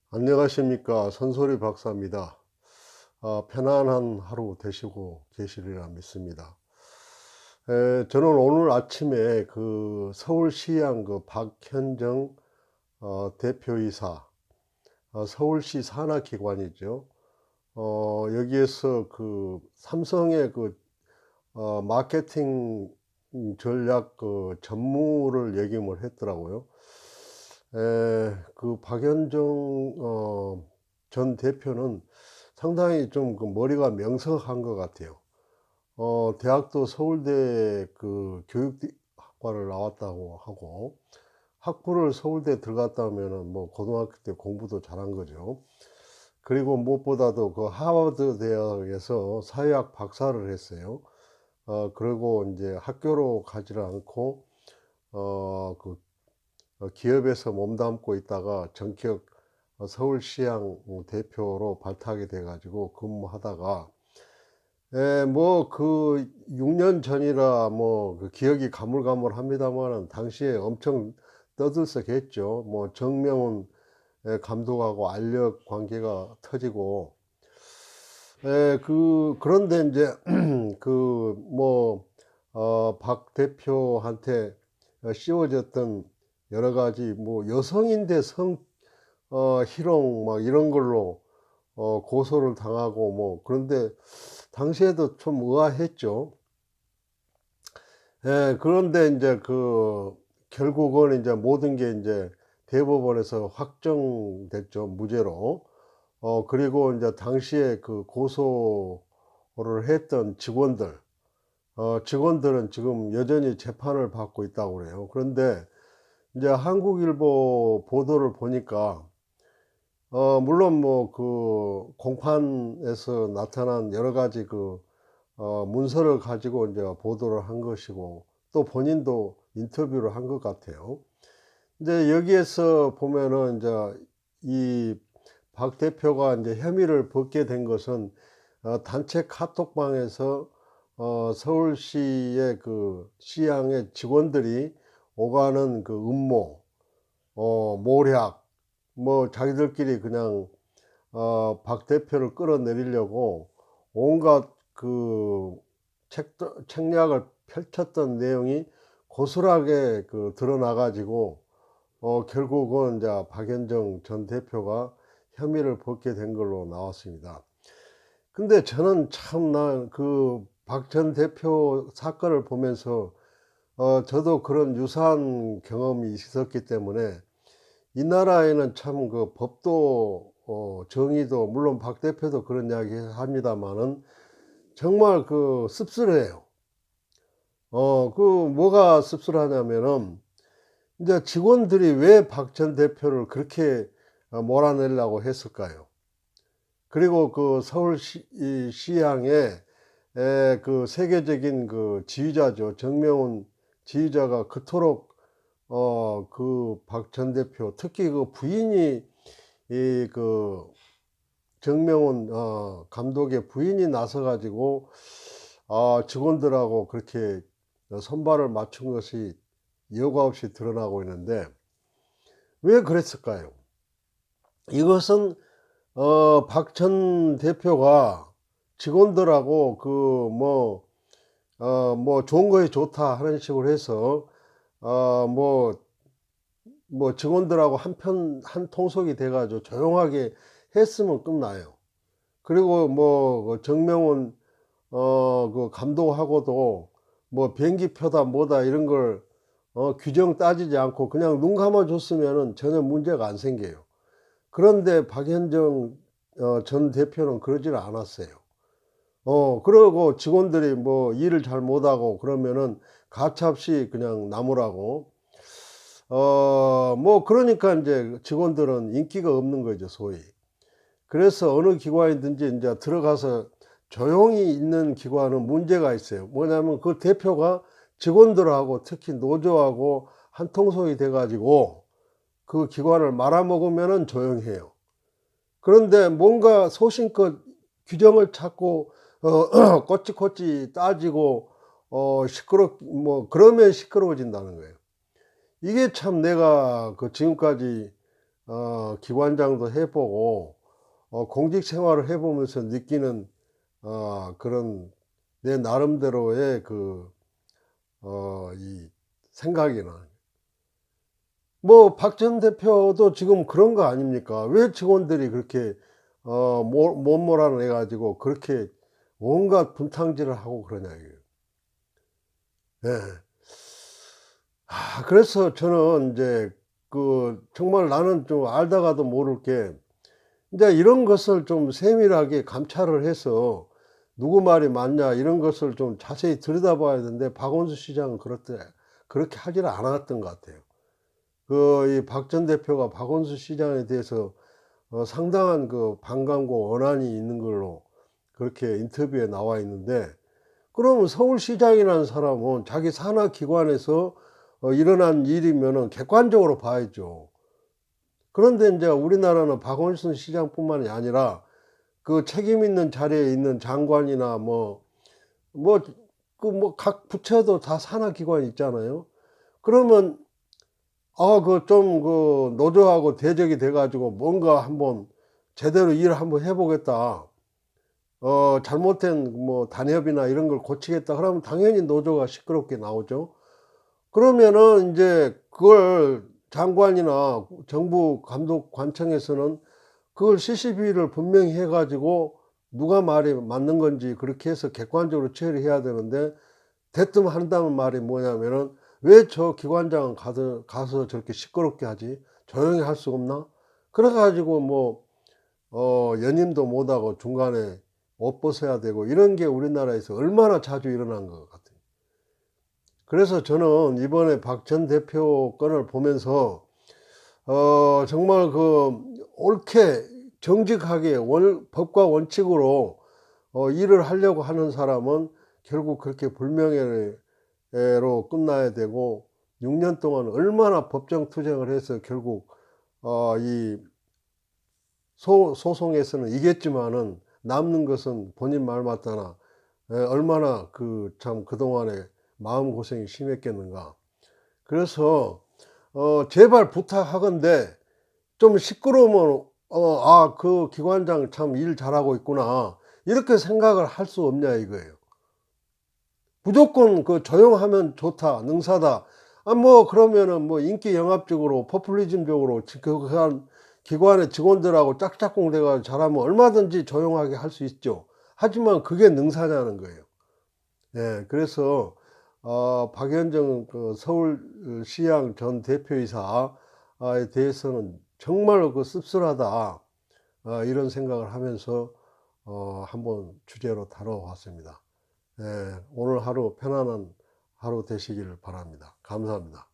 안녕하십니까. 선소리 박사입니다. 편안한 하루 되시고 계시리라 믿습니다. 저는 오늘 아침에 그 서울시향 그 박현정 대표이사, 서울시 산하기관이죠. 여기에서 그 삼성의 그 마케팅 전략 그 전무를 역임을 했더라고요. 그 박연정 전 대표는 상당히 좀 그 머리가 명석한 것 같아요. 대학도 서울대 그 교육학과를 나왔다고 하고, 학부를 서울대 들어갔다 하면은 뭐 고등학교 때 공부도 잘한 거죠. 그리고 무엇보다도 그 하버드 대학에서 사회학 박사를 했어요. 그리고 이제 학교로 가지를 않고 그 기업에서 몸담고 있다가 전격 서울시향 대표로 발탁이 돼 가지고 근무하다가, 뭐 그 6년 전이라 뭐 그 기억이 가물가물합니다마는 당시에 엄청 떠들썩했죠. 뭐 정명훈 감독하고 알력 관계가 터지고, 그런데 이제 그 뭐 박 대표한테 씌워졌던 여러 가지 뭐 여성인데 희롱 막 이런 걸로 고소를 당하고, 뭐 그런데 당시에도 좀 의아했죠. 그런데 이제 결국은 이제 모든 게 이제 대법원에서 확정됐죠, 무죄로. 그리고 이제 당시에 그 고소를 했던 직원들은 지금 여전히 재판을 받고 있다고 그래요. 그런데 이제 한국일보 보도를 보니까, 물론 뭐 그 공판에서 나타난 여러 가지 문서를 가지고 이제 보도를 한 것이고, 또 본인도 인터뷰를 한 것 같아요. 근데 여기에서 보면은 이제 이 박 대표가 이제 혐의를 벗게 된 것은, 단체 카톡방에서 서울시의 그 시향의 직원들이 오가는 그 음모, 모략, 뭐 자기들끼리 그냥 박 대표를 끌어내리려고 온갖 그 책략을 펼쳤던 내용이 고스란하게 드러나 가지고, 결국은 이제 박연정 전 대표가 혐의를 벗게 된 걸로 나왔습니다. 근데 저는 참 박 전 대표 사건을 보면서, 저도 그런 유사한 경험이 있었기 때문에 이 나라에는 참 그 법도 정의도, 물론 박 대표도 그런 이야기 합니다마는 정말 씁쓸해요. 뭐가 씁쓸하냐면은, 이제 직원들이 왜 박 전 대표를 그렇게 몰아내려고 했을까요? 그리고 그 서울시 이 시향의 그 세계적인 그 지휘자죠. 정명훈 지휘자가 그토록 박 전 대표, 특히 그 부인이 이 정명훈 감독의 부인이 나서 가지고 직원들하고 그렇게 손발을 맞춘 것이 여과 없이 드러나고 있는데, 왜 그랬을까요? 이것은 박 전 대표가 직원들하고 뭐 좋은 거에 좋다 하는 식으로 해서 어 뭐 직원들하고 한 통속이 돼 가지고 조용하게 했으면 끝나요. 그리고 정명훈 감독하고도 뭐 비행기표다 뭐다 이런 걸 규정 따지지 않고 그냥 눈 감아 줬으면은 전혀 문제가 안 생겨요. 그런데 박현정 전 대표는 그러질 않았어요. 그러고 직원들이 뭐 일을 잘 못하고 그러면은 가차없이 그냥 나무라고. 그러니까 인제 직원들은 인기가 없는 거죠, 소위. 그래서 어느 기관이든지 인제 들어가서 조용히 있는 기관은 문제가 있어요. 뭐냐면 그 대표가 직원들하고 특히 노조하고 한통속이 돼 가지고 그 기관을 말아먹으면은 조용해요. 그런데 뭔가 소신껏 규정을 찾고 꼬치꼬치 따지고 그러면 시끄러워진다는 거예요. 이게 참 내가 지금까지 기관장도 해보고 공직 생활을 해보면서 느끼는 그런 내 나름대로의 이 생각이나 뭐 박 전 대표도 지금 그런 거 아닙니까? 왜 직원들이 그렇게 못몰아내 가지고 그렇게 온갖 분탕질을 하고 그러냐 이거예요. 예. 그래서 저는 인제 정말 나는 좀 알다가도 모를 게 인제 이런 것을 좀 세밀하게 감찰을 해서 누구 말이 맞냐 이런 것을 좀 자세히 들여다봐야 되는데 박원순 시장은 그렇게 하지를 않았던 것 같아요. 이 박 전 대표가 박원순 시장에 대해서 상당한 반감과 원한이 있는 걸로 그렇게 인터뷰에 나와 있는데, 그러면 서울시장이라는 사람은 자기 산하 기관에서 일어난 일이면은 객관적으로 봐야죠. 그런데 인제 우리나라는 박원순 시장뿐만이 아니라 그 책임 있는 자리에 있는 장관이나 각 부처도 다 산하 기관이 있잖아요. 그러면 노조하고 대적이 돼 가지고 뭔가 한번 제대로 일을 한번 해 보겠다. 잘못된 단협이나 이런 걸 고치겠다 그러면 당연히 노조가 시끄럽게 나오죠. 그러면은 인제 그걸 장관이나 정부 감독 관청에서는 그걸 CCTV를 분명히 해 가지고 누가 말이 맞는 건지 그렇게 해서 객관적으로 처리해야 되는데, 대뜸 한다는 말이 뭐냐면은 "왜 저 기관장은 가서 저렇게 시끄럽게 하지? 조용히 할 수 없나?" 그래 가지고 연임도 못하고 중간에 옷 벗어야 되고 이런 게 우리나라에서 얼마나 자주 일어난 것 같아요. 그래서 저는 이번에 박 전 대표 건을 보면서 정말 옳게 정직하게 법과 원칙으로 일을 하려고 하는 사람은 결국 그렇게 불명예로 끝나야 되고, 6년 동안 얼마나 법정 투쟁을 해서 결국 이 소송에서는 이겼지만은 남는 것은 본인 말 맞다나 얼마나 참 그동안에 마음고생이 심했겠는가. 그래서 제발 부탁하건대 좀 시끄러우면 그 기관장 참 일 잘하고 있구나 이렇게 생각을 할 수 없냐 이거예요. 무조건 조용하면 좋다, 능사다. 그러면은 인기 영합적으로 포퓰리즘적으로 기관의 직원들하고 짝짝꿍 돼 가지고 잘하면 얼마든지 조용하게 할 수 있죠. 하지만 그게 능사냐는 거예요. 예. 그래서 박연정 서울시장 전 대표이사에 대해서는 정말로 씁쓸하다. 이런 생각을 하면서 한번 주제로 다뤄봤습니다. 예. 오늘 하루 편안한 하루 되시기를 바랍니다. 감사합니다.